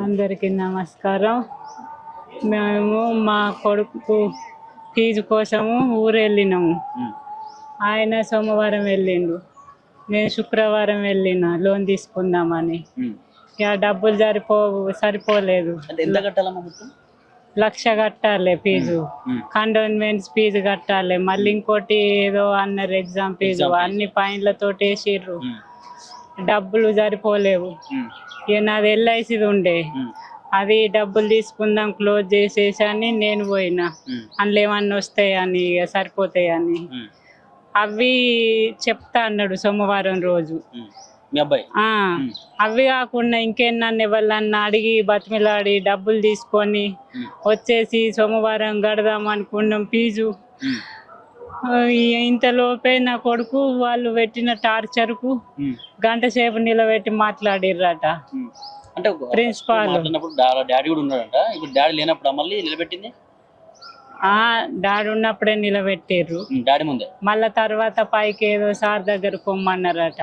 అందరికీ నమస్కారం. మేము మా కొడుకు ఫీజు కోసము ఊరు వెళ్ళినాము. ఆయన సోమవారం వెళ్ళిండు, నేను శుక్రవారం వెళ్ళిన లోన్ తీసుకుందామని. ఇక డబ్బులు సరిపోలేదు. 1,00,000 కట్టాలి ఫీజు, కండోన్మెంట్స్ ఫీజు కట్టాలి, మళ్ళీ ఇంకోటి ఏదో అన్నారు ఎగ్జామ్ ఫీజు, అన్ని ఫైన్లతో వేసిర్రు. డబ్బులు సరిపోలేవు. ఇక నాది ఎల్ఐసిది ఉండే, అది డబ్బులు తీసుకుందాం క్లోజ్ చేసేసని నేను పోయినా. అందులో ఏమన్నా వస్తాయని, ఇక సరిపోతాయని. అవి చెప్తా అన్నాడు సోమవారం రోజు. అవి కాకుండా ఇంకేమన్నా ఎవరన్నా అడిగి బతిమిలాడి డబ్బులు తీసుకొని వచ్చేసి సోమవారం కడదాం అనుకున్నాం ఫీజు. ఇంతలోపే నా కొడుకు వాళ్ళు పెట్టిన టార్చర్కు గంట సేపు నిలబెట్టి మాట్లాడిర్రట. ప్రిన్సిపాల్ డాడీ ఉన్నప్పుడే నిలబెట్టిర్రు. మళ్ళా తర్వాత పైకి ఏదో సార్ దగ్గర పొమ్మన్నారట.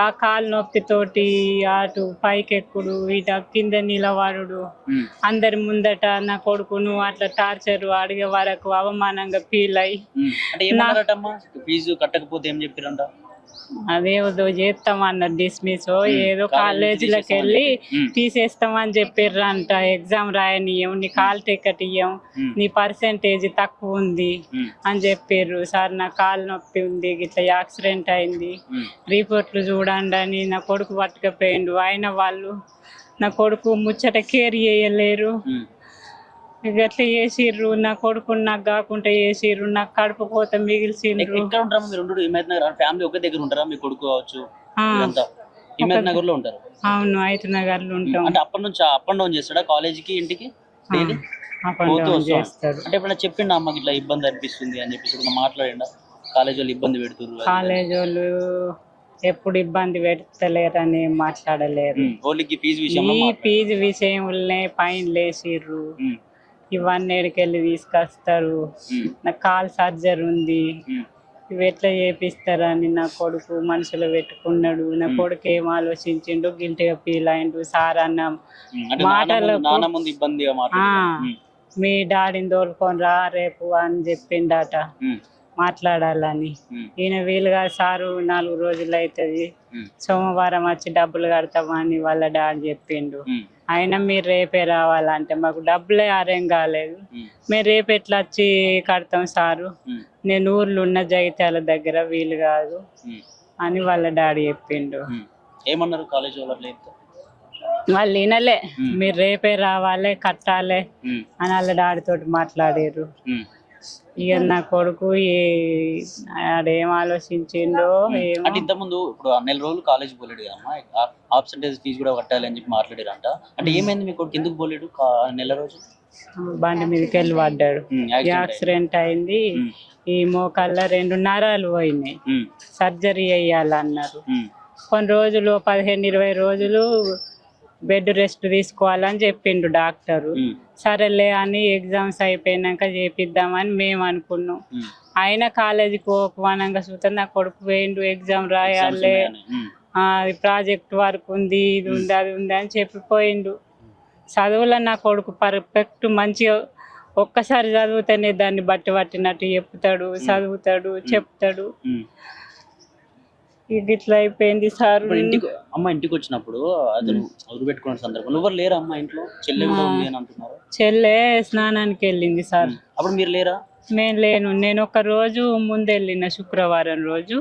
ఆ కాలు నొప్పితోటి అటు పైకి ఎక్కుడు, ఇటు కింద నిలబడు, అందరి ముందట నా కొడుకును అట్లా టార్చర్ అడిగే వరకు అవమానంగా ఫీల్ అయ్యి ఫీజు కట్టకపోతే ఏం చెప్పారంట, అదేదో చేస్తామన్నారు డిస్మిస్, ఏదో కాలేజీలకు వెళ్ళి తీసేస్తామని చెప్పిర్రంట. ఎగ్జామ్ రాయనియం, నీ కాల్ టికెట్ ఇయ్యం, నీ పర్సెంటేజ్ తక్కువ ఉంది అని చెప్పిర్రు. సార్ నా కాలు నొప్పి ఉంది, ఇట్లా యాక్సిడెంట్ అయింది, రిపోర్ట్లు చూడండి అని నా కొడుకు పట్టుకపోయిండు. అయిన వాళ్ళు నా కొడుకు ముచ్చట కేర్ చేయలేరు. ఎట్లా చేసిర్రు, నా కొడుకు నాకు కాకుండా చేసిర్రు, నాకు కడుపు పోత మిగిల్చిండ్రు. ఫ్యామిలీ ఒకే దగ్గర ఉంటారా? మీ కొడుకు కావచ్చు నగర్ లో ఉంటారు? అవును, ఐత్ నగర్ లో ఉంటాం. అంటే అప్పటి నుంచి అప్ అండ్ డౌన్ చేస్తాడా కాలేజీకి ఇంటికి? చేస్తాడు. అంటే ఇప్పుడు చెప్పిండు అమ్మకి ఇట్లా ఇబ్బంది అనిపిస్తుంది అని చెప్పేసి మాట్లాడిండా? కాలేజ్ వాళ్ళు ఇబ్బంది పెడుతున్నారు, కాలేజ్ వాళ్ళు ఎప్పుడు ఇబ్బంది పెడతలేరని మాట్లాడలేరు. ఈ ఫీజు విషయంలోనే ఫైన్ వేసిర్రు. ఇవన్నీ ఎడికెళ్ళి తీసుకొస్తారు. నాకు కాల్ సర్జరీ ఉంది, ఇవి ఎట్లా చేపిస్తారని నా కొడుకు మనసులో పెట్టుకున్నాడు. నా కొడుకు ఏం ఆలోచించిండు, గిల్టీగా ఫీల్ అయిండు. సార్ అన్న మాటలు మీ డాడీని తోలుకొని రా రేపు అని చెప్పిండట మాట్లాడాలని. ఈయన వీలుగా సారు 4 రోజులు అవుతుంది, సోమవారం వచ్చి డబ్బులు కడతామని వాళ్ళ డాడీ చెప్పిండు. అయినా మీరు రేపే రావాలంటే మాకు డబ్బులే అరేం కాలేదు, మేము రేపు ఎట్లా వచ్చి కడతాం సారు, నేను ఊర్లో ఉన్న జగిత్యాల దగ్గర వీలు కాదు అని వాళ్ళ డాడీ చెప్పిండు. ఏమన్నారు కాలేజ్ వాళ్ళు వినలే, మీరు రేపే రావాలి కట్టాలి అని వాళ్ళ డాడీతోటి మాట్లాడారు. ఇక నా కొడుకు ఆడేం ఆలోచించిండో ఏమో. ఇంతకుముందు ఇప్పుడు 4 రోజులు కాలేజ్ పోలేడు కదమ్మా, ఆబ్సెంటేజ్ ఫీజు కూడా కట్టాలి అని చెప్పి మాట్లాడారంట. అంటే ఏమైంది మీ కొడుకు, ఎందుకు పోలేడు 4 రోజులు? బండి మీదకి వెళ్ళి పడ్డాడు, యాక్సిడెంట్ అయింది. ఈ మోకాళ్ళ 2 నరాలు పోయినాయి, సర్జరీ చేయాలన్నారు. కొన్ని రోజులు 15-20 రోజులు బెడ్ రెస్ట్ తీసుకోవాలని చెప్పిండు డాక్టరు. సరేలే అని ఎగ్జామ్స్ అయిపోయినాక చేపిద్దామని మేము అనుకున్నాం. అయినా కాలేజీకి పోకమానంగా చూస్తే నా కొడుకు పోయిండు, ఎగ్జామ్ రాయాలి, ప్రాజెక్ట్ వర్క్ ఉంది, ఇది ఉంది అది ఉంది అని చెప్పిపోయిండు. చదువులో నా కొడుకు పర్ఫెక్ట్, మంచిగా ఒక్కసారి చదివితేనే దాన్ని బట్టి పట్టినట్టు చెప్తాడు, చదువుతాడు, చెప్తాడు. ఇది ఇట్లా అయిపోయింది సార్. అమ్మ ఇంటికి వచ్చినప్పుడు అతను ఊరు పెట్టుకున్న సందర్భంలో ఎవరు లేరా అమ్మ ఇంట్లో? చెల్లె కూడా ఉంది అని అంటున్నారు. చెల్లె స్నానానికి వెళ్ళింది సార్. అప్పుడు మీరు లేరా? నేను లేను. నేను ఒక రోజు ముందు వెళ్ళిన, శుక్రవారం రోజు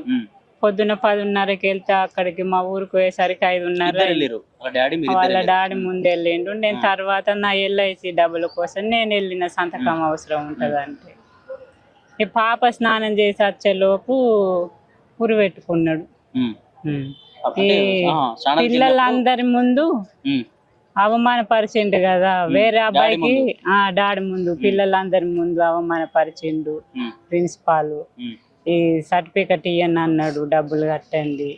పొద్దున 10:30కి వెళ్తే అక్కడికి మా ఊరికి పోయేసరికి 5:30. వాళ్ళ డాడీ ముందు వెళ్ళిండు, నేను తర్వాత నా ఎల్ఐసి డబ్బుల కోసం నేను వెళ్ళిన, సంతకం అవసరం ఉంటదంటే. ఈ పాప స్నానం చేసి వచ్చేలోపు ఉరి పెట్టుకున్నాడు. ఈ పిల్లలందరి ముందు అవమానపరిచిండు కదా వేరే అబ్బాయికి, డాడీ ముందు పిల్లలందరి ముందు అవమానపరిచిండు ప్రిన్సిపాల్. ఈ సర్టిఫికెట్ ఇయ్యని అన్నాడు, డబ్బులు కట్టండి.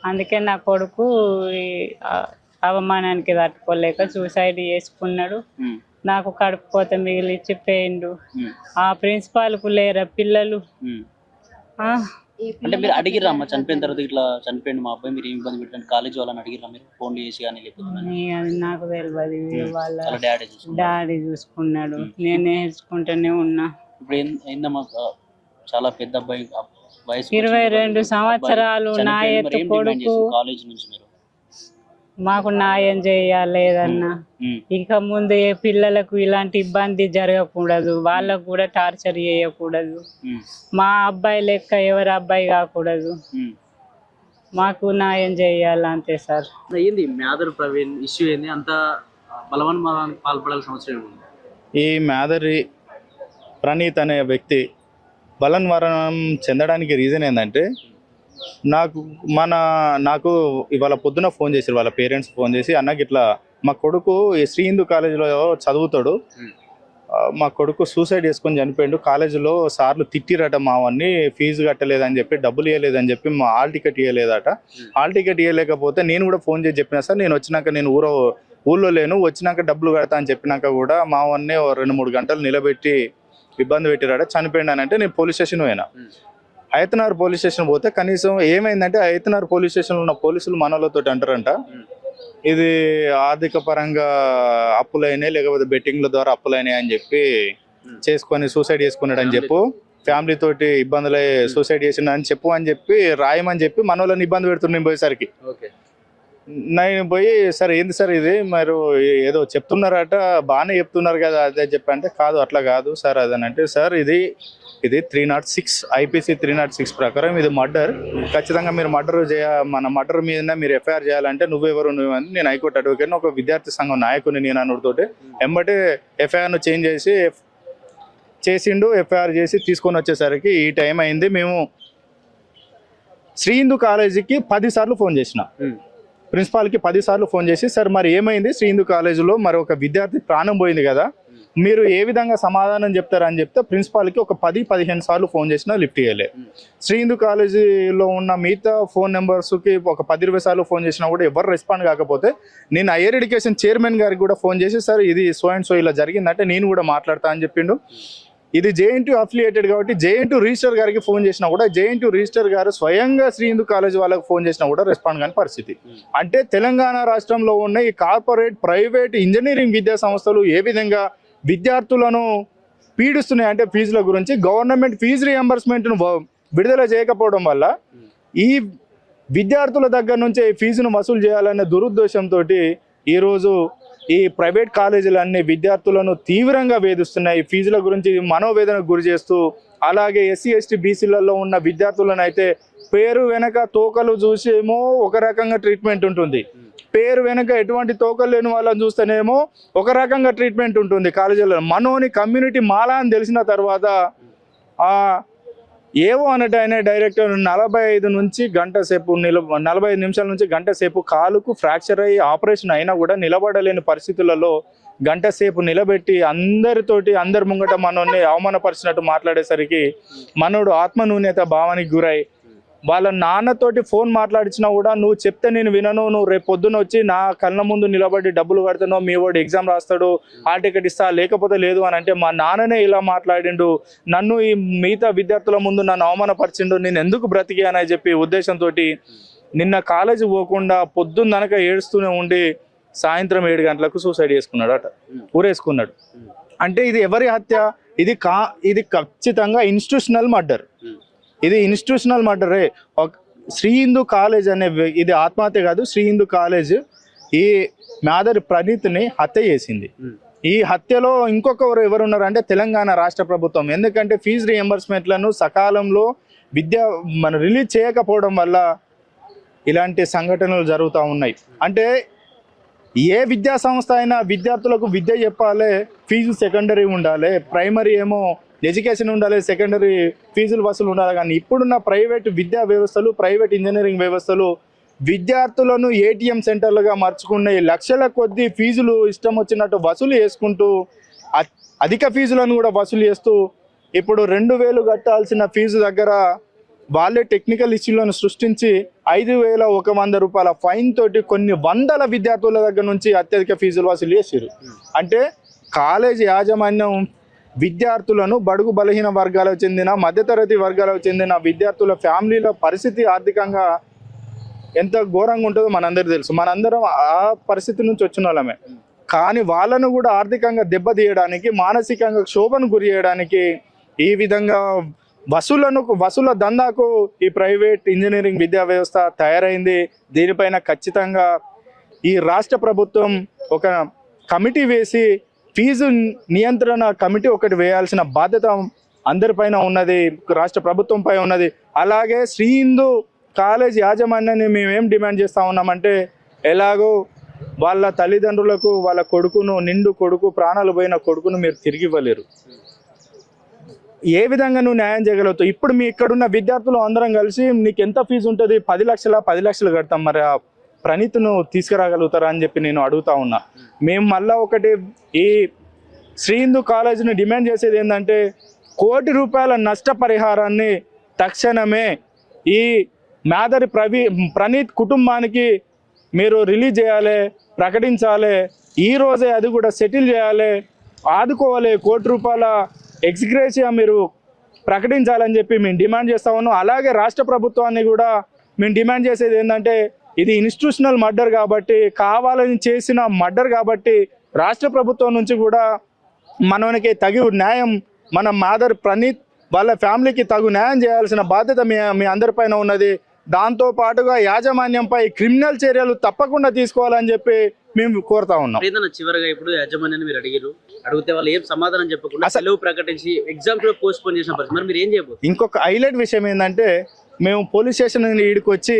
అందుకే నా కొడుకు అవమానానికి తట్టుకోలేక సూసైడ్ చేసుకున్నాడు. నాకు కడుపు కోత మిగిలిచ్చి పోయిండు. ఆ ప్రిన్సిపాల్కు లేరా పిల్లలు? అంటే మీరు అడిగిర్రా అమ్మ చనిపోయిన తర్వాత ఇట్లా చనిపోయింది మా అబ్బాయి, మీరు ఏం ఇబ్బంది పెట్టండి కాలేజ్ వాళ్ళని అడిగిర్రా మీరు ఫోన్ చేసి కానీ లేకపోతే అది నాకు తెలియదు, వాళ్ళ వాళ్ళ డాడీ చూసుకుంటారు. డాడీ చూసుకున్నాడు, నేనే చూసుకుంటూనే ఉన్నా. ఇప్పుడు ఏందమ్మా చాలా పెద్ద అబ్బాయి వయసు 22 సంవత్సరాలు నా ఎత్తు కొడుకు. కాలేజ్ నుంచి మీరు మాకు న్యాయం చేయాలేదన్నా. ఇక ముందు ఏ పిల్లలకు ఇలాంటి ఇబ్బంది జరగకూడదు, వాళ్ళకు కూడా టార్చర్ చేయకూడదు. మా అబ్బాయి లెక్క ఎవరి అబ్బాయి కాకూడదు. మాకు న్యాయం చేయాలంతే సార్. ఏంది మ్యాదర్ ప్రవీణ్ ఇష్యూ ఏంది అంత బలవన్మరణానికి పాల్పడాల్సిన అవసరం ఉంది? ఈ మ్యాదరి ప్రణీత్ అనే వ్యక్తి బలవన్మరణం చెందడానికి రీజన్ ఏంటంటే నాకు ఇవాళ పొద్దున ఫోన్ చేశారు, వాళ్ళ పేరెంట్స్ ఫోన్ చేసి, అన్నకి ఇట్లా మా కొడుకు ఈ శ్రీ హిందూ కాలేజీలో చదువుతాడు, మా కొడుకు సూసైడ్ చేసుకొని చనిపోయిండు, కాలేజీలో సార్లు తిట్టిరట మావన్నీ, ఫీజు కట్టలేదని చెప్పి, డబ్బులు ఇవ్వలేదని చెప్పి, మా హాల్ టికెట్ ఇవ్వలేదట. హాల్ టికెట్ ఇవ్వలేకపోతే నేను కూడా ఫోన్ చేసి చెప్పినా సార్, నేను వచ్చినాక నేను ఊళ్ళో లేను, వచ్చినాక డబ్బులు కడతా అని చెప్పినాక కూడా మావన్నే 2-3 గంటలు నిలబెట్టి ఇబ్బంది పెట్టిరాట, చనిపోయిండు అని అంటే నేను పోలీస్ స్టేషన్ పోయినా. ఐతనార్ పోలీస్ స్టేషన్ పోతే కనీసం ఏమైందంటే ఐతనార్ పోలీస్ స్టేషన్లో ఉన్న పోలీసులు మనలతో అంటారంట, ఇది ఆర్థిక పరంగా అప్పులైనాయి లేకపోతే బెట్టింగ్ల ద్వారా అప్పులైనాయి అని చెప్పి చేసుకొని సూసైడ్ చేసుకున్నాడు అని చెప్పు, ఫ్యామిలీ తోటి ఇబ్బందులై సూసైడ్ చేసిండు అని చెప్పి రాయమని చెప్పి మనోళ్ళని ఇబ్బంది పెడుతున్నాను పోయేసరికి. నేను పోయి సార్ ఏంది సార్ ఇది, మీరు ఏదో చెప్తున్నారట, బాగానే చెప్తున్నారు కదా అదే చెప్పంటే, కాదు అట్లా కాదు సార్ అదనంటే, సార్ ఇది 306 IPC 306 ప్రకారం ఇది మర్డర్, ఖచ్చితంగా మీరు మన మర్డర్ మీద మీరు ఎఫ్ఐఆర్ చేయాలంటే నువ్వెవరు నువ్వని, నేను హైకోర్టు అడ్వకేట్ని, ఒక విద్యార్థి సంఘం నాయకుని నేను అనుడితోటి ఎంబటే ఎఫ్ఐఆర్ను చేంజ్ చేసిండు. ఎఫ్ఐఆర్ చేసి తీసుకొని వచ్చేసరికి ఈ టైం అయింది. మేము శ్రీ హిందూ కాలేజీకి 10 సార్లు ఫోన్ చేసిన, ప్రిన్సిపాల్కి 10 సార్లు ఫోన్ చేసి, సార్ మరి ఏమైంది శ్రీ హిందూ కాలేజీలో, మరి ఒక విద్యార్థి ప్రాణం పోయింది కదా, మీరు ఏ విధంగా సమాధానం చెప్తారని చెప్తే ప్రిన్సిపాల్కి ఒక 10-15 సార్లు ఫోన్ చేసినా లిఫ్ట్ చేయలే. శ్రీ హిందూ కాలేజీలో ఉన్న మిగతా ఫోన్ నెంబర్స్కి ఒక 10-20 సార్లు ఫోన్ చేసినా కూడా ఎవరు రెస్పాండ్ కాకపోతే నేను హైయర్ ఎడ్యుకేషన్ చైర్మన్ గారికి కూడా ఫోన్ చేసి, సార్ ఇది సో అండ్ సో ఇలా జరిగిందంటే నేను కూడా మాట్లాడతా అని చెప్పిండు. ఇది JNTU అఫిలియేటెడ్ కాబట్టి JNTU రిజిస్టర్ గారికి ఫోన్ చేసినా కూడా JNTU రిజిస్టర్ గారు స్వయంగా శ్రీ హిందూ కాలేజ్ వాళ్ళకి ఫోన్ చేసినా కూడా రెస్పాండ్ కాని పరిస్థితి. అంటే తెలంగాణ రాష్ట్రంలో ఉన్న ఈ కార్పొరేట్ ప్రైవేట్ ఇంజనీరింగ్ విద్యా సంస్థలు ఏ విధంగా విద్యార్థులను పీడిస్తున్నాయి అంటే ఫీజుల గురించి గవర్నమెంట్ ఫీజు రియంబర్స్మెంట్ను విడుదల చేయకపోవడం వల్ల ఈ విద్యార్థుల దగ్గర నుంచే ఫీజును వసూలు చేయాలనే దురుద్దేశంతో ఈరోజు ఈ ప్రైవేట్ కాలేజీలన్నీ విద్యార్థులను తీవ్రంగా వేధిస్తున్నాయి. ఫీజుల గురించి మనోవేదనకు గురి చేస్తూ, అలాగే SC ST BCలలో ఉన్న విద్యార్థులను అయితే పేరు వెనక తోకలు చూసేమో ఒక రకంగా ట్రీట్మెంట్ ఉంటుంది, పేరు వెనక ఎటువంటి తోకలు లేని వాళ్ళని చూస్తేనేమో ఒక రకంగా ట్రీట్మెంట్ ఉంటుంది కాలేజీలో. మనోని కమ్యూనిటీ మాలా అని తెలిసిన తర్వాత ఏవో అన్నట్టు ఆయన డైరెక్టర్ 45 నిమిషాల నుంచి గంట సేపు కాలుకు ఫ్రాక్చర్ అయ్యి ఆపరేషన్ అయినా కూడా నిలబడలేని పరిస్థితులలో గంట సేపు నిలబెట్టి అందరి ముంగట మనోని అవమానపరిచినట్టు మాట్లాడేసరికి మనోడు ఆత్మన్యూన్యత భావానికి గురై వాళ్ళ నాన్నతోటి ఫోన్ మాట్లాడించినా కూడా, నువ్వు చెప్తే నేను వినను, నువ్వు రేపు పొద్దున వచ్చి నా కళ్ళ ముందు నిలబడి డబ్బులు కడుతున్నావు, మీ వాడు ఎగ్జామ్ రాస్తాడు, హాల్ టికెట్ ఇస్తా లేకపోతే లేదు అని అంటే, మా నాన్ననే ఇలా మాట్లాడిండు, నన్ను ఈ మిగతా విద్యార్థుల ముందు నన్ను అవమానపరిచిండు, నేను ఎందుకు బ్రతికానని చెప్పి ఉద్దేశంతో నిన్న కాలేజీ పోకుండా పొద్దున్ననక ఏడుస్తూనే ఉండి సాయంత్రం 7 గంటలకు సూసైడ్ చేసుకున్నాడు అట, ఊరేసుకున్నాడు. అంటే ఇది ఎవరి హత్య? ఇది ఖచ్చితంగా ఇన్స్టిట్యూషనల్ మర్డర్. ఇది ఇన్స్టిట్యూషనల్ మర్డరే. శ్రీ హిందూ కాలేజ్ అనే ఇది ఆత్మహత్య కాదు, శ్రీ హిందూ కాలేజ్ ఈ మ్యాదరి ప్రణీత్ని హత్య చేసింది. ఈ హత్యలో ఇంకొకరు ఎవరున్నారు అంటే తెలంగాణ రాష్ట్ర ప్రభుత్వం. ఎందుకంటే ఫీజు రియంబర్స్మెంట్లను సకాలంలో రిలీజ్ చేయకపోవడం వల్ల ఇలాంటి సంఘటనలు జరుగుతూ ఉన్నాయి. అంటే ఏ విద్యా సంస్థ అయినా విద్యార్థులకు విద్య చెప్పాలి, ఫీజు సెకండరీ ఉండాలి, ప్రైమరీ ఏమో ఎడ్యుకేషన్ ఉండాలి, సెకండరీ ఫీజులు వసూలు ఉండాలి. కానీ ఇప్పుడున్న ప్రైవేట్ విద్యా వ్యవస్థలు, ప్రైవేట్ ఇంజనీరింగ్ వ్యవస్థలు విద్యార్థులను ATM సెంటర్లుగా మార్చుకునే, లక్షల కొద్దీ ఫీజులు ఇష్టం వచ్చినట్టు వసూలు చేసుకుంటూ అధిక ఫీజులను కూడా వసూలు చేస్తూ ఇప్పుడు 2000 కట్టాల్సిన ఫీజు దగ్గర వాళ్ళే టెక్నికల్ ఇష్యూలను సృష్టించి 5,100 రూపాయల ఫైన్ తోటి కొన్ని వందల విద్యార్థుల దగ్గర నుంచి అత్యధిక ఫీజులు వసూలు చేసారు. అంటే కాలేజ్ యాజమాన్యం విద్యార్థులను బడుగు బలహీన వర్గాలకు చెందిన మధ్యతరగతి వర్గాలకు చెందిన విద్యార్థుల ఫ్యామిలీల పరిస్థితి ఆర్థికంగా ఎంత ఘోరంగా ఉంటుందో మనందరికీ తెలుసు. మనందరం ఆ పరిస్థితి నుంచి వచ్చిన వాళ్ళమే. కానీ వాళ్ళను కూడా ఆర్థికంగా దెబ్బతీయడానికి, మానసికంగా క్షోభను గురి చేయడానికి ఈ విధంగా వసూల దందాకు ఈ ప్రైవేట్ ఇంజనీరింగ్ విద్యా వ్యవస్థ తయారైంది. దీనిపైన ఖచ్చితంగా ఈ రాష్ట్ర ప్రభుత్వం ఒక కమిటీ వేసి ఫీజు నియంత్రణ కమిటీ ఒకటి వేయాల్సిన బాధ్యత అందరిపైన ఉన్నది, రాష్ట్ర ప్రభుత్వంపై ఉన్నది. అలాగే శ్రీ హిందూ కాలేజ్ యాజమాన్యాన్ని మేమేం డిమాండ్ చేస్తూ ఉన్నామంటే, ఎలాగో వాళ్ళ తల్లిదండ్రులకు వాళ్ళ కొడుకును, నిండు కొడుకు, ప్రాణాలు పోయిన కొడుకును మీరు తిరిగి ఇవ్వలేరు. ఏ విధంగా నువ్వు న్యాయం చేయగలుగుతావు? ఇప్పుడు మీ ఇక్కడున్న విద్యార్థులు అందరం కలిసి నీకు ఎంత ఫీజు ఉంటుంది? 10 లక్షలు కడతాం, మరి ఆ ప్రణీత్ను తీసుకురాగలుగుతారా అని చెప్పి నేను అడుగుతా ఉన్నా. మేము మళ్ళా ఒకటి ఈ శ్రీ హిందూ కాలేజీని డిమాండ్ చేసేది ఏంటంటే, ₹1 కోటి నష్టపరిహారాన్ని తక్షణమే ఈ మాదరి ప్రణీత్ కుటుంబానికి మీరు రిలీజ్ చేయాలి, ప్రకటించాలి. ఈ రోజే అది కూడా సెటిల్ చేయాలి, ఆదుకోవాలి. ₹1 కోటి ఎక్స్గ్రేషియా మీరు ప్రకటించాలని చెప్పి మేము డిమాండ్ చేస్తా ఉన్నాం. అలాగే రాష్ట్ర ప్రభుత్వాన్ని కూడా మేము డిమాండ్ చేసేది ఏంటంటే, ఇది ఇన్స్టిట్యూషనల్ మర్డర్ కాబట్టి, కావాలని చేసిన మర్డర్ కాబట్టి రాష్ట్ర ప్రభుత్వం నుంచి కూడా మనకి తగు న్యాయం, మన మాదర్ ప్రణీత్ వాళ్ళ ఫ్యామిలీకి తగు న్యాయం చేయాల్సిన బాధ్యత మీ అందరిపైన ఉన్నది. దాంతో పాటుగా యాజమాన్యంపై క్రిమినల్ చర్యలు తప్పకుండా తీసుకోవాలని చెప్పి మేము కోరుతా ఉన్నాం. ఏదైనా చివరిగా ఇప్పుడు యాజమాన్యాన్ని మీరు అడిగితే వాళ్ళు ఏం సమాధానం చెప్పకుండా సెలవు ప్రకటించి ఎగ్జామ్స్ లో పోస్ట్ పోన్ చేసిన పరిస్థితి, మరి మీరు ఏం చేయబోతున్నారు? ఇంకొక హైలైట్ విషయం ఏంటంటే, మేము పోలీస్ స్టేషన్ ఈడికి వచ్చి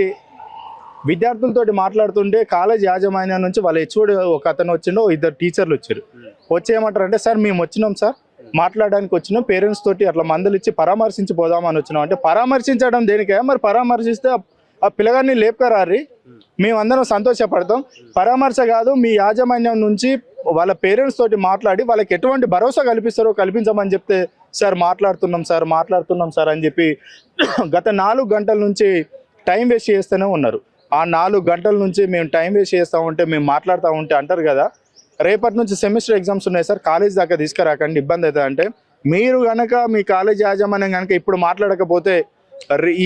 విద్యార్థులతోటి మాట్లాడుతుంటే కాలేజ్ యాజమాన్యం నుంచి వాళ్ళ హెచ్ఓడి ఒక అతను వచ్చిండో, 2 టీచర్లు వచ్చారు. వచ్చి ఏమంటారంటే, సార్ మేము వచ్చినాం సార్, మాట్లాడడానికి వచ్చినాం, పేరెంట్స్ తోటి అట్లా మందులు ఇచ్చి పరామర్శించి పోదామని వచ్చినాం. అంటే పరామర్శించడం దేనికే? మరి పరామర్శిస్తే ఆ పిల్లగాన్ని లేపుకరారి మేమందరం సంతోషపడతాం. పరామర్శ కాదు, మీ యాజమాన్యం నుంచి వాళ్ళ పేరెంట్స్ తోటి మాట్లాడి వాళ్ళకి ఎటువంటి భరోసా కల్పిస్తారో కల్పించమని చెప్తే, సార్ మాట్లాడుతున్నాం సార్ అని చెప్పి గత 4 గంటల నుంచి టైం వేస్ట్ చేస్తూనే ఉన్నారు. ఆ 4 గంటల నుంచి మేము టైం వేస్ట్ చేస్తూ ఉంటే, మేము మాట్లాడుతూ ఉంటే అంటారు కదా, రేపటి నుంచి సెమిస్టర్ ఎగ్జామ్స్ ఉన్నాయి సార్, కాలేజ్ దాకా తీసుకురాకండి, ఇబ్బంది అవుతుంది. అంటే మీరు కనుక మీ కాలేజ్ యాజమాన్యం కనుక ఇప్పుడు మాట్లాడకపోతే,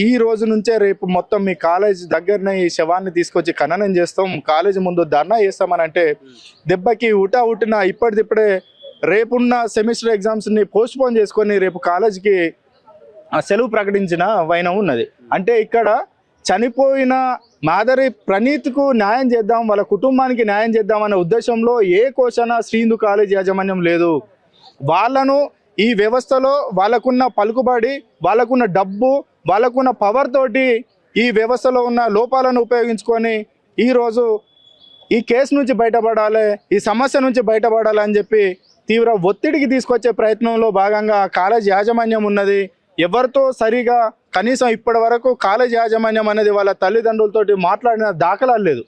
ఈ రోజు నుంచే రేపు మొత్తం మీ కాలేజ్ దగ్గరనే ఈ శవాన్ని తీసుకొచ్చి ఖననం చేస్తాం, కాలేజ్ ముందు ధర్నా చేస్తామని అంటే, దెబ్బకి ఉట్టిన ఇప్పటిదిప్పుడే రేపున్న సెమిస్టర్ ఎగ్జామ్స్ని పోస్ట్ పోన్ చేసుకొని రేపు కాలేజ్కి సెలవు ప్రకటించిన వైనం ఉన్నది. అంటే ఇక్కడ చనిపోయిన మాదరి ప్రణీత్కు న్యాయం చేద్దాం, వాళ్ళ కుటుంబానికి న్యాయం చేద్దాం అనే ఉద్దేశంలో ఏ కోశన శ్రీ హిందూ కాలేజ్ యాజమాన్యం లేదు. వాళ్ళను ఈ వ్యవస్థలో వాళ్ళకున్న పలుకుబడి, వాళ్ళకున్న డబ్బు, వాళ్ళకున్న పవర్ తోటి ఈ వ్యవస్థలో ఉన్న లోపాలను ఉపయోగించుకొని ఈరోజు ఈ కేసు నుంచి బయటపడాలి, ఈ సమస్య నుంచి బయటపడాలి అని చెప్పి తీవ్ర ఒత్తిడికి తీసుకొచ్చే ప్రయత్నంలో భాగంగా కాలేజ్ యాజమాన్యం ఉన్నది. ఎవరితో సరిగా కనీసం ఇప్పటి వరకు కాలేజ్ యాజమాన్యం అనేది వాళ్ళ తల్లిదండ్రులతోటి మాట్లాడిన దాఖలాలు లేదు.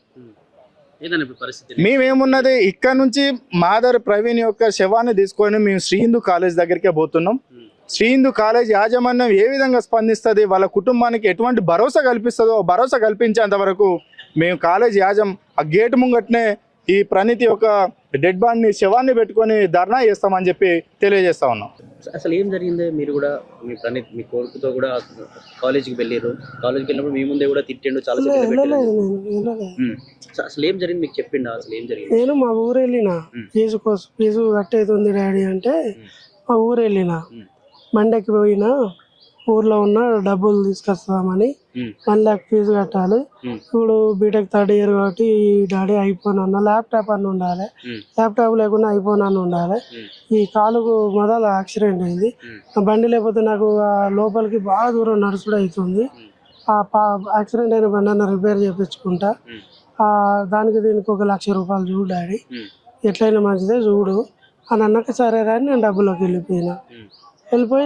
మేమేమున్నది, ఇక్కడ నుంచి మాదర్ ప్రవీణ్ యొక్క శవాన్ని తీసుకొని మేము శ్రీ హిందూ కాలేజ్ దగ్గరికే పోతున్నాం. శ్రీ హిందూ కాలేజ్ యాజమాన్యం ఏ విధంగా స్పందిస్తుంది, వాళ్ళ కుటుంబానికి ఎటువంటి భరోసా కల్పిస్తుందో భరోసా కల్పించేంత వరకు మేము కాలేజ్ ఆ గేటు ముంగట్నే ఈ ప్రణీత్ యొక్క డెడ్ బాడీని, శవాన్ని పెట్టుకొని ధర్నా చేస్తామని చెప్పి తెలియజేస్తా ఉన్నాం. అసలు ఏం జరిగింది? మీరు కూడా మీ ప్రణీత్ మీ కొడుకుతో కూడా కాలేజీకి వెళ్ళారు, కాలేజీకి వెళ్ళినప్పుడు మీ ముందే కూడా తిట్టిండు, చాలా అసలు ఏం జరిగింది మీకు చెప్పిండు? అసలు ఏం జరిగింది? నేను మా ఊరు వెళ్ళిన ఫీజు కట్టేది డాడీ అంటే మా ఊరు వెళ్ళిన, మండకి పోయినా ఊర్లో ఉన్న డబ్బులు తీసుకొస్తామని 1 లక్ష ఫీజు కట్టాలి. ఇప్పుడు బీటెక్ 3rd ఇయర్ కాబట్టి డాడీ ఐఫోన్ అన్న ల్యాప్టాప్ అన్న ఉండాలి, ల్యాప్టాప్ లేకుండా ఐఫోన్ అన్న ఉండాలి. ఈ కాలుకు మొదలు యాక్సిడెంట్ అయింది, బండి లేకపోతే నాకు లోపలికి బాగా దూరం నడుచుడు అవుతుంది. ఆ యాక్సిడెంట్ అయిన బండి అన్న రిపేర్ చేయించుకుంటా, దానికి దీనికి ₹1 లక్ష చూడు డాడీ, ఎట్లయినా మంచిదే చూడు అని అన్నాక సరే రాని నేను డబ్బులోకి వెళ్ళిపోయి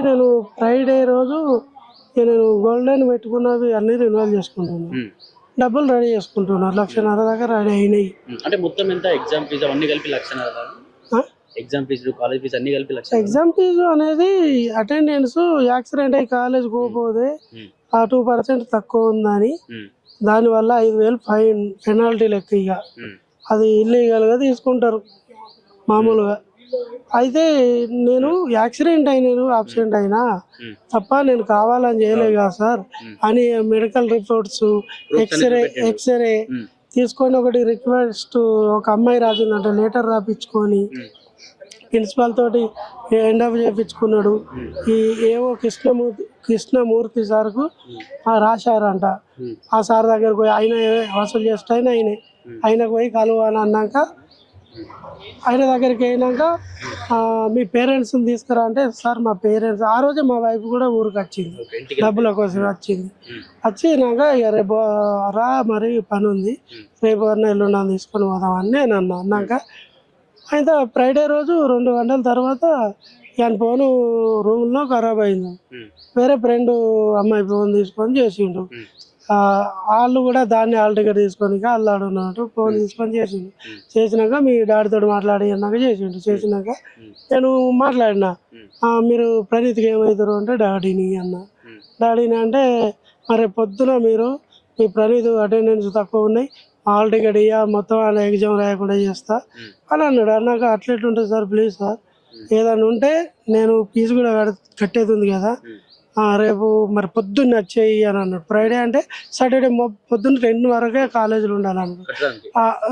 నేను ఫ్రైడే రోజు నేను గోల్డెన్ పెట్టుకున్నవి అన్ని రెన్యువల్ చేసుకుంటున్నాను, డబ్బులు రెడీ చేసుకుంటున్నాను. 1.5 లక్ష దాకా రెడీ అయినాయి. అంటే మొత్తం ఎంత ఎగ్జామ్ ఫీజు అవన్నీ కలిపి 1 లక్ష? ఎగ్జామ్ ఫీజు కాలేజ్ ఫీజు అన్ని కలిపి 1 లక్ష? ఎగ్జామ్ ఫీజు అనేది అటెండెన్స్, యాక్సిడెంట్ అయ్యి కాలేజ్ పోతే ఆ 2% తక్కువ ఉందని దానివల్ల 5,000 ఫైన్ పెనాల్టీ లెక్క. ఇక అది ఇల్లీగల్గా తీసుకుంటారు మామూలుగా. అయితే నేను యాక్సిడెంట్ అయినాను, ఆబ్సెంట్ అయినా తప్ప నేను కావాలని చేయలేదు కదా సార్ అని మెడికల్ రిపోర్ట్స్, ఎక్స్రే తీసుకొని ఒకటి రిక్వెస్ట్ ఒక అమ్మాయి రాసిందంట, లెటర్ రాపించుకొని ప్రిన్సిపాల్ తోటి ఎండప్ చేయించుకున్నాడు. ఈ ఏవో కృష్ణమూర్తి సార్కు రాశారంట. ఆ సార్ దగ్గరకు పోయి ఆయన వసూలు చేస్తే ఆయనకు పోయి కలువని అన్నాక ఆయన దగ్గరికి అయినాక మీ పేరెంట్స్ని తీసుకురా అంటే, సార్ మా పేరెంట్స్ ఆ రోజే మా వైఫ్ కూడా ఊరికి వచ్చింది, డబ్బుల కోసం వచ్చింది. వచ్చినాక ఇక రేపు రా మరి పని ఉంది, రేపు ఎల్లుండి తీసుకొని పోదామని నేను అన్నాక అయితే ఫ్రైడే రోజు 2 గంటల తర్వాత ఆయన ఫోను రూమ్లో ఖరాబ్ అయింది. వేరే ఫ్రెండ్ అమ్మాయి ఫోన్ తీసుకొని చేసిండు. వాళ్ళు కూడా దాన్ని హాల్ టికెట్ తీసుకొని అల్లాడున్నట్టు ఫోన్ తీసుకొని చేసినాక మీ డాడీతో మాట్లాడి అన్నాక చేసినాక నేను మాట్లాడినా, మీరు ప్రణీత్కి ఏమవుతారు అంటే డాడీని అన్న. డాడీని అంటే మరి పొద్దున మీరు మీ ప్రణీత్ అటెండెన్స్ తక్కువ ఉన్నాయి, హాల్ టికెట్ ఇయ్య, మొత్తం వాళ్ళ ఎగ్జామ్ రాయకుండా చేస్తా అని అన్నాడు. అన్నాక అట్లెట్లుంటుంది సార్, ప్లీజ్ సార్ ఏదైనా ఉంటే నేను ఫీజు కూడా కట్టేది ఉంది కదా, రేపు మరి పొద్దున్న వచ్చేయి అని అన్నాడు. ఫ్రైడే అంటే సాటర్డే పొద్దున్న 10 వరకే కాలేజీలో ఉండాలన్నాడు.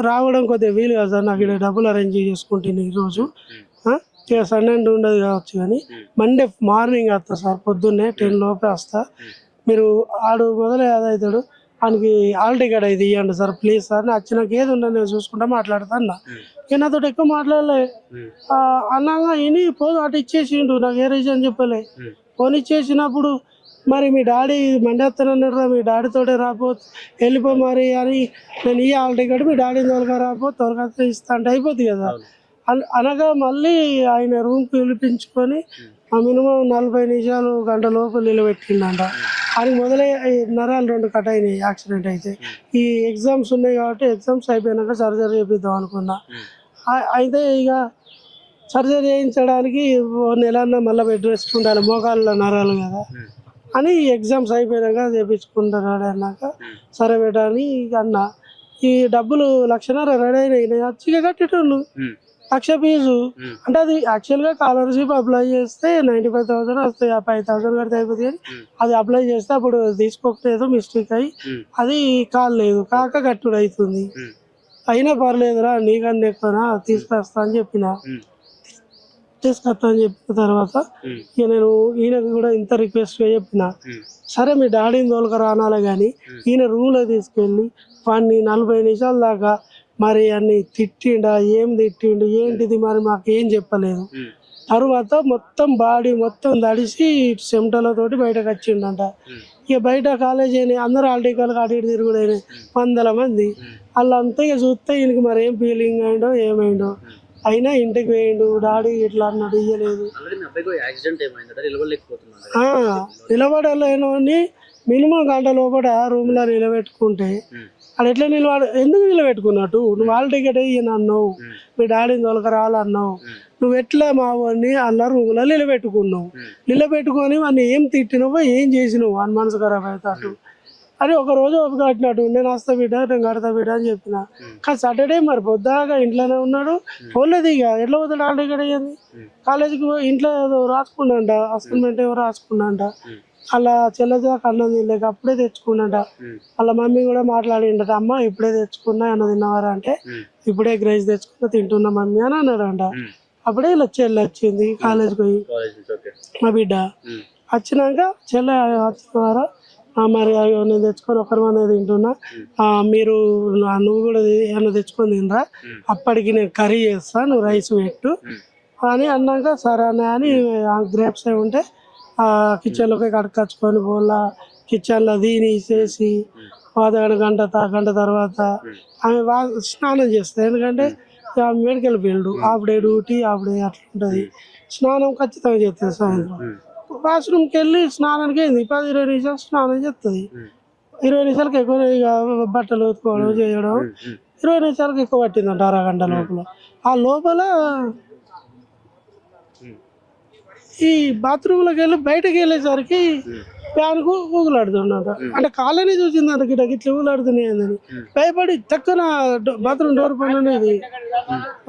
రావడం కొద్దిగా వీలు కదా సార్, నాకు ఇక్కడ డబ్బులు అరేంజ్ చేసుకుంటాను ఈరోజు, ఇక సండే ఉండదు కావచ్చు కానీ మండే మార్నింగ్ వస్తా సార్, పొద్దున్నే 10 లోపే వస్తా, మీరు ఆడు మొదలే అదవుతాడు, ఆయనకి హాల్ టికెట్ అయితే ఇవ్వండి సార్ ప్లీజ్ సార్, వచ్చినాక ఏది ఉండదు నేను చూసుకుంటా మాట్లాడతా అన్న. ఇక నాతో ఎక్కువ మాట్లాడలే. అన్నాగా ఇని పోదు అటు ఇచ్చేసిండు, నాకు ఏ రీజన్ చెప్పలే. ఫోన్ ఇచ్చేసినప్పుడు మరి మీ డాడీ మండేస్తానన్నాడు, మీ డాడీతోటే రాపోతే వెళ్ళిపో మరి అని నేను ఈ హాల్ టికెట్ మీ డాడీని తొలగా రాపో త్వరగా ఇస్తా అంటే అయిపోతుంది కదా. అనగా మళ్ళీ ఆయన రూమ్కి పిలిపించుకొని మినిమం 40 నిమిషాలు గంట లోపు నిలబెట్టిండంట. ఆయనకి మొదలై నరాలు 2 కట్ అయినాయి యాక్సిడెంట్ అయితే. ఈ ఎగ్జామ్స్ ఉన్నాయి కాబట్టి ఎగ్జామ్స్ అయిపోయినాక సర్జరీ చేపిద్దాం అనుకున్నా. అయితే ఇక సర్జరీ చేయించడానికి 1 నెలన్నా మళ్ళీ బెడ్ రెస్ట్ ఉండాలి, మోకాళ్ళ నరాలు కదా అని ఎగ్జామ్స్ అయిపోయినాక చేయించుకుంటాడు అన్నాక సరే బేటా అని అన్న. ఈ డబ్బులు 1,00,000 రెడీ అయినాయి, అచ్చిగా కట్టేటోళ్ళు 1,00,000 ఫీజు అంటే అది యాక్చువల్గా స్కాలర్షిప్ అప్లై చేస్తే 95,000 వస్తాయి, 5,000 కడితే అయిపోతుంది. కానీ అది అప్లై చేస్తే అప్పుడు తీసుకోకపోతే మిస్టేక్ అయ్యి అది కాలేదు, కాక కట్టుడు అవుతుంది. అయినా పర్లేదురా నీకన్నా ఎక్కువనా తీసుకొస్తా అని చెప్పిన. తీసుకొస్తా అని చెప్పిన తర్వాత ఇక నేను ఈయనకు కూడా ఇంత రిక్వెస్ట్గా చెప్పిన, సరే మీ డాడీని తోలుకరా అనాలి కానీ ఈయన రూమ్లో తీసుకెళ్ళి వాడిని 40 నిమిషాల దాకా మరి అన్ని తిట్టిండా, ఏం తిట్టిండు ఏంటిది మరి మాకేం చెప్పలేదు. తర్వాత మొత్తం బాడీ మొత్తం తడిసి చెమటలతోటి బయటకు వచ్చిండంట. ఇక బయట కాలేజీ అయినాయి, అందరూ ఆల్టికల్ అటు ఇటు తిరుగుడైనాయి 100 మంది. వాళ్ళంతా ఇక చూస్తే ఈయనకి మరి ఏం ఫీలింగ్ అయిందో ఏమైందో. అయినా ఇంటికి వేయండు, డాడీ ఇట్లా అన్నాడు ఇయ్యలేదు. నిలబడలేని మినిమం గంట లోపల రూమ్లో నిలబెట్టుకుంటే అది ఎట్లా ఎందుకు నిలబెట్టుకున్నట్టు, నువ్వు హాల్ టికెట్ ఇయ్యను అన్నావు, మీ డాడీని తొలకరాలన్నావు, నువ్వు ఎట్లా మా వాడిని అన్న రూమ్లో నిలబెట్టుకున్నావు, నిలబెట్టుకొని వాడిని ఏం తిట్టినవో ఏం చేసినావు అని మనసు ఖరాబ్ అవుతాడు అని ఒక రోజు ఒక కట్టినట్టు. నేను వస్తా బిడ్డ, నేను కడతా బిడ్డ అని చెప్పిన. కానీ సాటర్డే మరి పొద్దాగా ఇంట్లోనే ఉన్నాడు, పోలేదు. ఇక ఎట్లా పోతాడు హాల్ టికెట్ అయ్యింది, కాలేజీకి ఇంట్లో ఏదో రాసుకున్నాంట, అసైన్మెంట్ ఏవో రాసుకున్నాంట. అలా చెల్లదాకా అన్నం తినలేక అప్పుడే తెచ్చుకున్నాంట. వాళ్ళ మమ్మీ కూడా మాట్లాడిండట, అమ్మ ఇప్పుడే తెచ్చుకున్నా అన్న తిన్నవారా అంటే ఇప్పుడే గ్రైస్ తెచ్చుకున్నా తింటున్నా మమ్మీ అని అన్నాడంట. అప్పుడే ఇలా చెల్లి వచ్చింది కాలేజీకి పోయి, మా బిడ్డ వచ్చినాక చెల్లె వచ్చినారా మరి నేను తెచ్చుకొని 1 మంది తింటున్నా, మీరు నువ్వు కూడా ఏమన్నా తెచ్చుకొని తినరా, అప్పటికి నేను కర్రీ చేస్తా, నువ్వు రైస్ పెట్టు అని అన్నాక సరే అని గ్రేప్స్ అవి ఉంటే కిచెన్లోకి కడుక్కొచ్చుకొని పోలా కిచెన్లో తీసేసి గంట తర్వాత ఆమె స్నానం చేస్తాయి. ఎందుకంటే medical field half day duty, half day అట్లా ఉంటుంది. స్నానం ఖచ్చితంగా చేస్తుంది. సాయంత్రం వాష్రూమ్కి వెళ్ళి స్నానానికి అయింది 10-20 నిమిషాలు స్నానం చేస్తుంది. 20 నిమిషాలకి ఎక్కువ ఇక బట్టలు ఉతుకోవడం చేయడం 20 నిమిషాలకి ఎక్కువ పట్టిందంట, అరగంట లోపల. ఆ లోపల ఈ బాత్రూంలోకి వెళ్ళి బయటకు వెళ్ళేసరికి ఫ్యాన్కు ఊగులాడుతుండట. అంటే కాళ్ళని చూసిందంట, గిట్ట గిట్ల ఊగులాడుతున్నాయి అని భయపడి చక్కన బాత్రూమ్ డోర్ పైన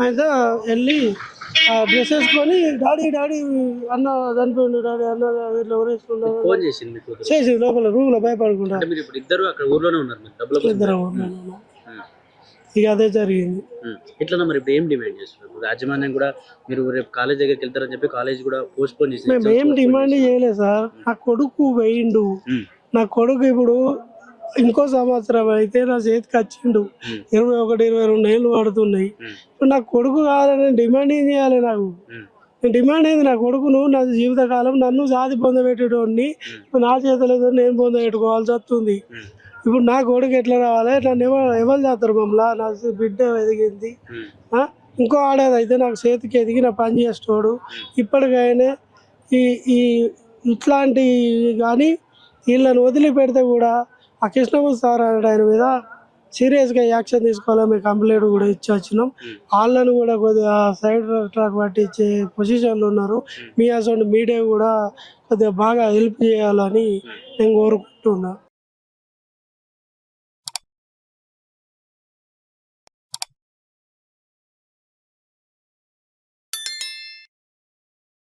అయితే వెళ్ళి ఆ డ్రెస్ వేసుకొని డాడీ డాడీ అన్న చనిపోయిండు డాడీ అన్న ఇట్లా ఊరేసుకున్నాడు ఫోన్ చేసింది మీ కూతురు చేసి లోపల రూమ్ లో భయపడుకుంటా అంటే మీరు ఇప్పుడు ఇద్దరు అక్కడ ఊర్లోనే ఉన్నారు మీరు డబ్బుల కోసం ఇద్దరం ఉన్నాను. ఇక అదే జరిగింది. ఎట్లా మరి ఇప్పుడు ఏం డిమాండ్ చేస్తున్నారు ఇప్పుడు యాజమాన్యం కూడా మీరు రేపు కాలేజ్ దగ్గరికి వెళ్తారని చెప్పి కాలేజ్ కూడా పోస్ట్ పోన్ చేసి మేము ఏం డిమాండ్ చేయలేదు సార్. నా కొడుకు వేయిండు, నా కొడుకు ఇప్పుడు ఇంకో సంవత్సరం అయితే నా చేతికి వచ్చిండు. 21, 22 ఏళ్ళు పడుతున్నాయి. ఇప్పుడు నా కొడుకు కావాలని డిమాండ్ ఏం చేయాలి? నాకు డిమాండ్ ఏంది? నా కొడుకును నా జీవితకాలం నన్ను సాధి పొందబెట్టేటోడిని నా చేతలేదు నేను పొందబెట్టుకోవాల్సి వస్తుంది. ఇప్పుడు నా కొడుకు ఎట్లా రావాలి? నన్ను ఎవరు చేస్తారు మమ్మల్ని? నా బిడ్డ ఎదిగింది, ఇంకో ఆడేది అయితే నాకు చేతికి ఎదిగి నా పని చేస్తాడు. ఇప్పటికైనా ఈ ఇట్లాంటి కానీ వీళ్ళని వదిలిపెడితే కూడా ఆ కృష్ణమూర్తి సార్ అనే ఆయన మీద సీరియస్గా యాక్షన్ తీసుకోవాలి. మేము కంప్లైంట్ కూడా ఇచ్చి వచ్చినాం. వాళ్ళను కూడా కొద్దిగా సైడ్ ట్రాక్ పట్టించే పొజిషన్లో ఉన్నారు. మీ అసలు మీడియా కూడా కొద్దిగా బాగా హెల్ప్ చేయాలని నేను కోరుకుంటున్నా.